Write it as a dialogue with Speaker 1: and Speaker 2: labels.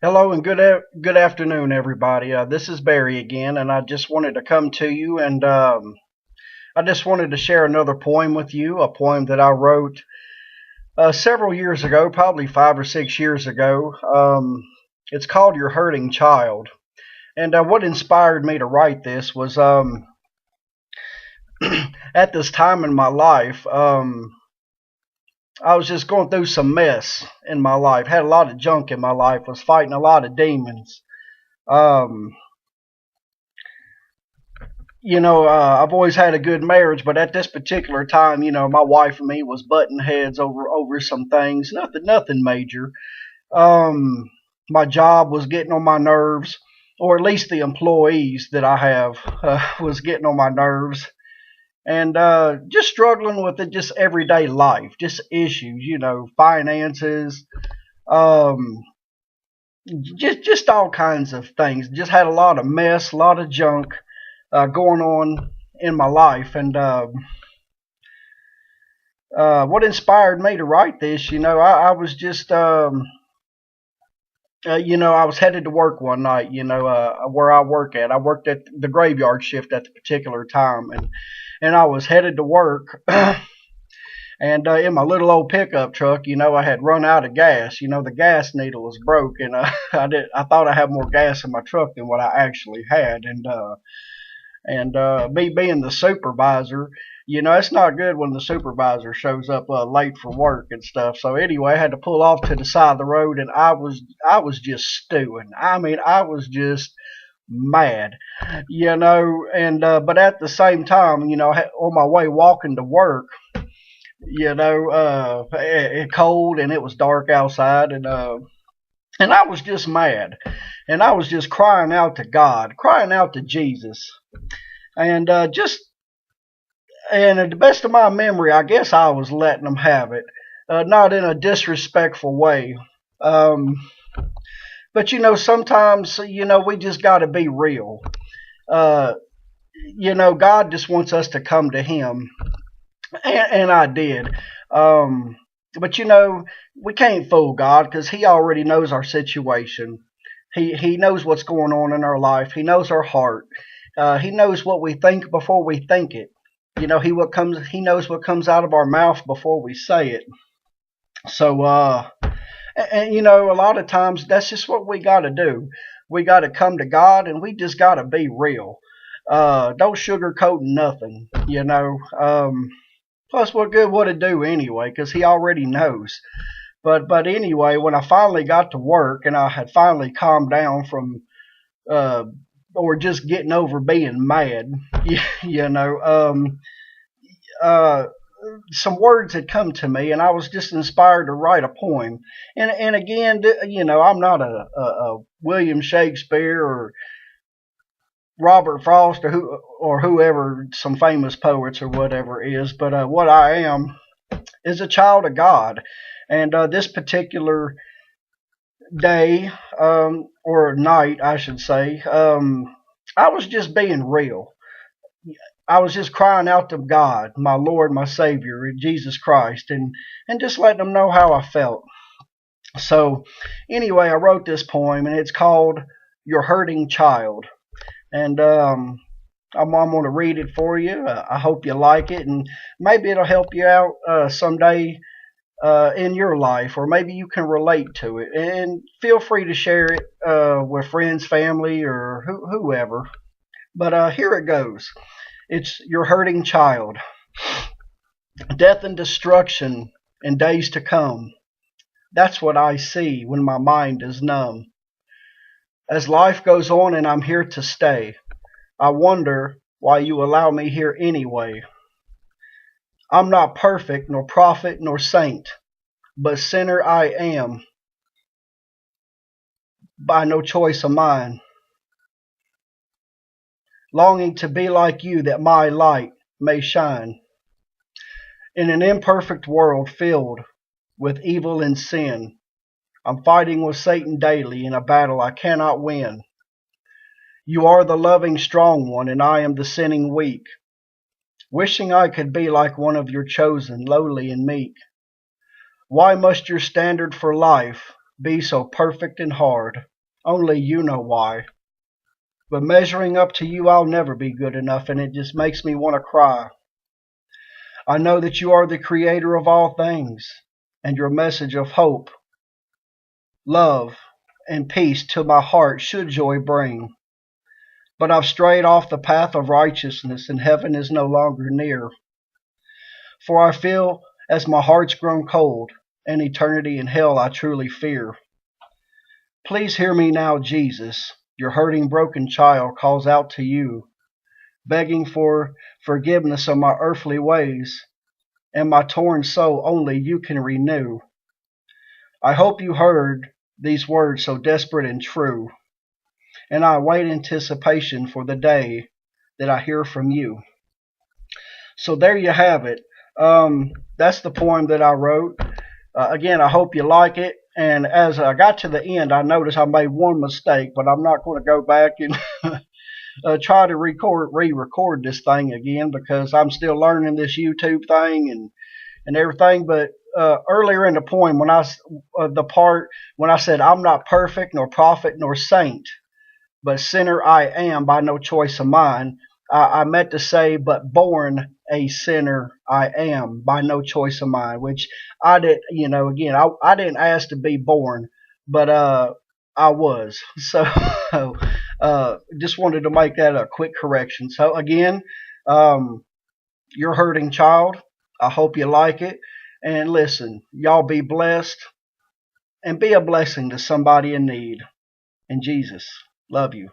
Speaker 1: Hello and good afternoon, everybody. This is Barry again, and I just wanted to come to you and I just wanted to share another poem with you, a poem that I wrote several years ago, probably 5 or 6 years ago. It's called "Your Hurting Child," and what inspired me to write this was at this time in my life. I was just going through some mess in my life. Had a lot of junk in my life. Was fighting a lot of demons. Um, I've always had a good marriage, but at this particular time, my wife and me was butting heads over some things. Nothing major. Um, my job was getting on my nerves, or at least the employees that I have was getting on my nerves, and just struggling with it, just everyday life, just issues, finances, um, just all kinds of things. Just had a lot of mess, a lot of junk going on in my life. And what inspired me to write this, I was just, I was headed to work one night, where I work at. I worked at the graveyard shift at the particular time, and I was headed to work. And in my little old pickup truck, I had run out of gas. The gas needle was broke, and I thought I had more gas in my truck than what I actually had. And me being the supervisor, it's not good when the supervisor shows up late for work and stuff. So anyway, I had to pull off to the side of the road, and I was just stewing. I mean, I was just mad, and but at the same time, on my way walking to work, it cold and it was dark outside, and I was just mad, and I was just crying out to God, crying out to Jesus, and and at the best of my memory, I guess I was letting them have it, not in a disrespectful way. Um, but sometimes we just got to be real. Uh, God just wants us to come to Him, and I did. Um, but we can't fool God because He already knows our situation. He knows what's going on in our life. He knows our heart. He knows what we think before we think it. He knows what comes out of our mouth before we say it. So a lot of times that's just what we got to do. We got to come to God, and we just got to be real. Don't sugarcoat nothing. Plus, what good would it do anyway? Because He already knows. But anyway, when I finally got to work and I had finally calmed down from uh, or just getting over being mad, you know, uh, some words had come to me, and I was just inspired to write a poem. And again, I'm not a William Shakespeare or Robert Frost or whoever, some famous poets or whatever is, but what I am is a child of God. And this particular day, or night, I should say, I was just being real. I was just crying out to God, my Lord, my Savior, Jesus Christ, and just letting them know how I felt. So, anyway, I wrote this poem, and it's called "Your Hurting Child." And I'm going to read it for you. I hope you like it, and maybe it'll help you out someday in your life, or maybe you can relate to it. And feel free to share it with friends, family, or whoever. But here it goes. It's "Your Hurting Child." Death and destruction in days to come. That's what I see when my mind is numb. As life goes on and I'm here to stay, I wonder why you allow me here anyway. I'm not perfect, nor prophet, nor saint, but sinner I am, by no choice of mine, longing to be like you that my light may shine. In an imperfect world filled with evil and sin, I'm fighting with Satan daily in a battle I cannot win. You are the loving strong one, and I am the sinning weak, wishing I could be like one of your chosen, lowly and meek. Why must your standard for life be so perfect and hard? Only you know why. But measuring up to you, I'll never be good enough, and it just makes me want to cry. I know that you are the creator of all things, and your message of hope, love, and peace to my heart should joy bring. But I've strayed off the path of righteousness, and heaven is no longer near. For I feel as my heart's grown cold, and eternity in hell I truly fear. Please hear me now, Jesus. Your hurting, broken child calls out to you, begging for forgiveness of my earthly ways, and my torn soul only you can renew. I hope you heard these words so desperate and true, and I wait anticipation for the day that I hear from you. So there you have it. That's the poem that I wrote. Again, I hope you like it. And as I got to the end, I noticed I made one mistake, but I'm not going to go back and try to re-record this thing again because I'm still learning this YouTube thing and everything. But earlier in the poem, the part when I said I'm not perfect, nor prophet, nor saint, but sinner I am by no choice of mine. I meant to say, but born a sinner I am by no choice of mine, which I did, again, I didn't ask to be born, but I was. So just wanted to make that a quick correction. So again, you're hurting child. I hope you like it. And listen, y'all be blessed and be a blessing to somebody in need. In Jesus, love you.